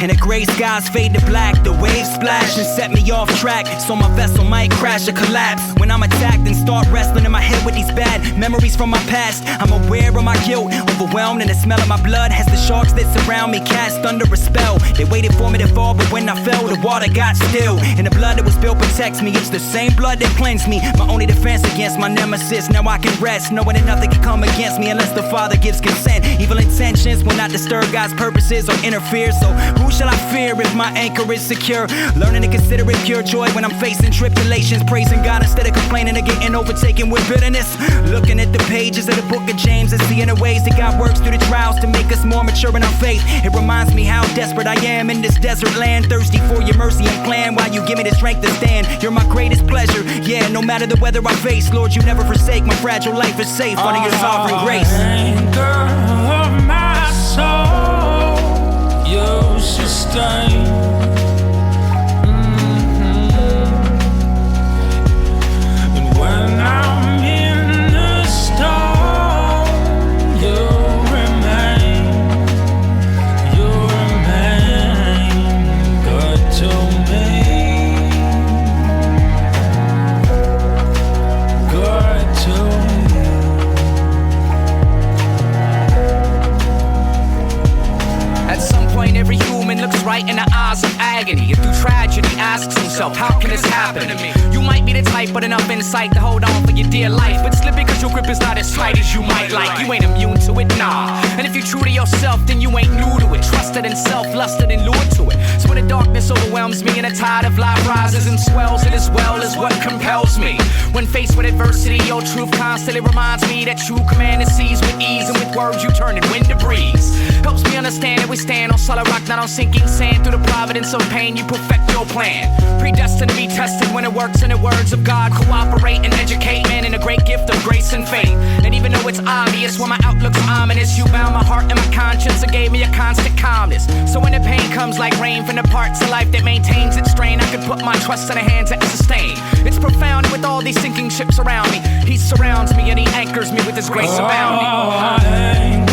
and the gray skies fade to black. The waves splash and set me off track, so my vessel might crash or collapse. When I'm attacked and start wrestling in my head with these bad memories from my past, I'm aware of my guilt, overwhelmed in the smell of my blood as the sharks that surround me cast under a spell. They waited for me to fall, but when I fell, the water got still, and the blood that was spilled protects me. It's the same blood that cleansed me, my only defense against my nemesis. Now I can rest, knowing that nothing can come against me unless the Father gives consent. Evil intentions will not disturb God's purposes or interfere, so who shall I fear if my anchor is secure? Learning to consider it pure joy when I'm facing tribulations, praising God instead of complaining or getting overtaken with bitterness. Looking at the pages of the book of James and seeing the ways that God works through the trials to make us more mature in our faith. It reminds me how desperate I am in this desert land, thirsty for your mercy and plan while you give me the strength to stand. You're my greatest pleasure, yeah, no matter the weather I face. Lord, you never forsake, my fragile life is safe under your sovereign grace. Anchor of my soul, you sustain. And when I'm in the storm, you remain good to me. Good to me. At some point, every human looks right in the eyes of agony, and through tragedy asks himself, how can this happen to me? You might be the type with enough insight to hold on for your dear life, but slip because your grip is not as tight as you might like. You ain't immune to it, nah. And if you're true to yourself, then you ain't new to it. Trusted in self, lusted and lured to it. So when the darkness overwhelms me and the tide of life rises and swells, it as well as what compels me. When faced with adversity, your truth constantly reminds me that you command the seas with ease, and with words you turn in wind to breeze. Helps me understand that we stand on solid rock, not on sinking sand. Through the providence of pain, you perfect your plan. Predestined to be tested when it works in the words of God. Cooperate and educate man in a great gift of grace and faith. And even though it's obvious when my outlook's ominous, you bound my heart and my conscience and gave me a constant calmness. So when the pain comes like rain from the parts of life that maintains its strain, I can put my trust in the hands that sustain. It's profound with all these sinking ships around me. He surrounds me and he anchors me with his grace abounding.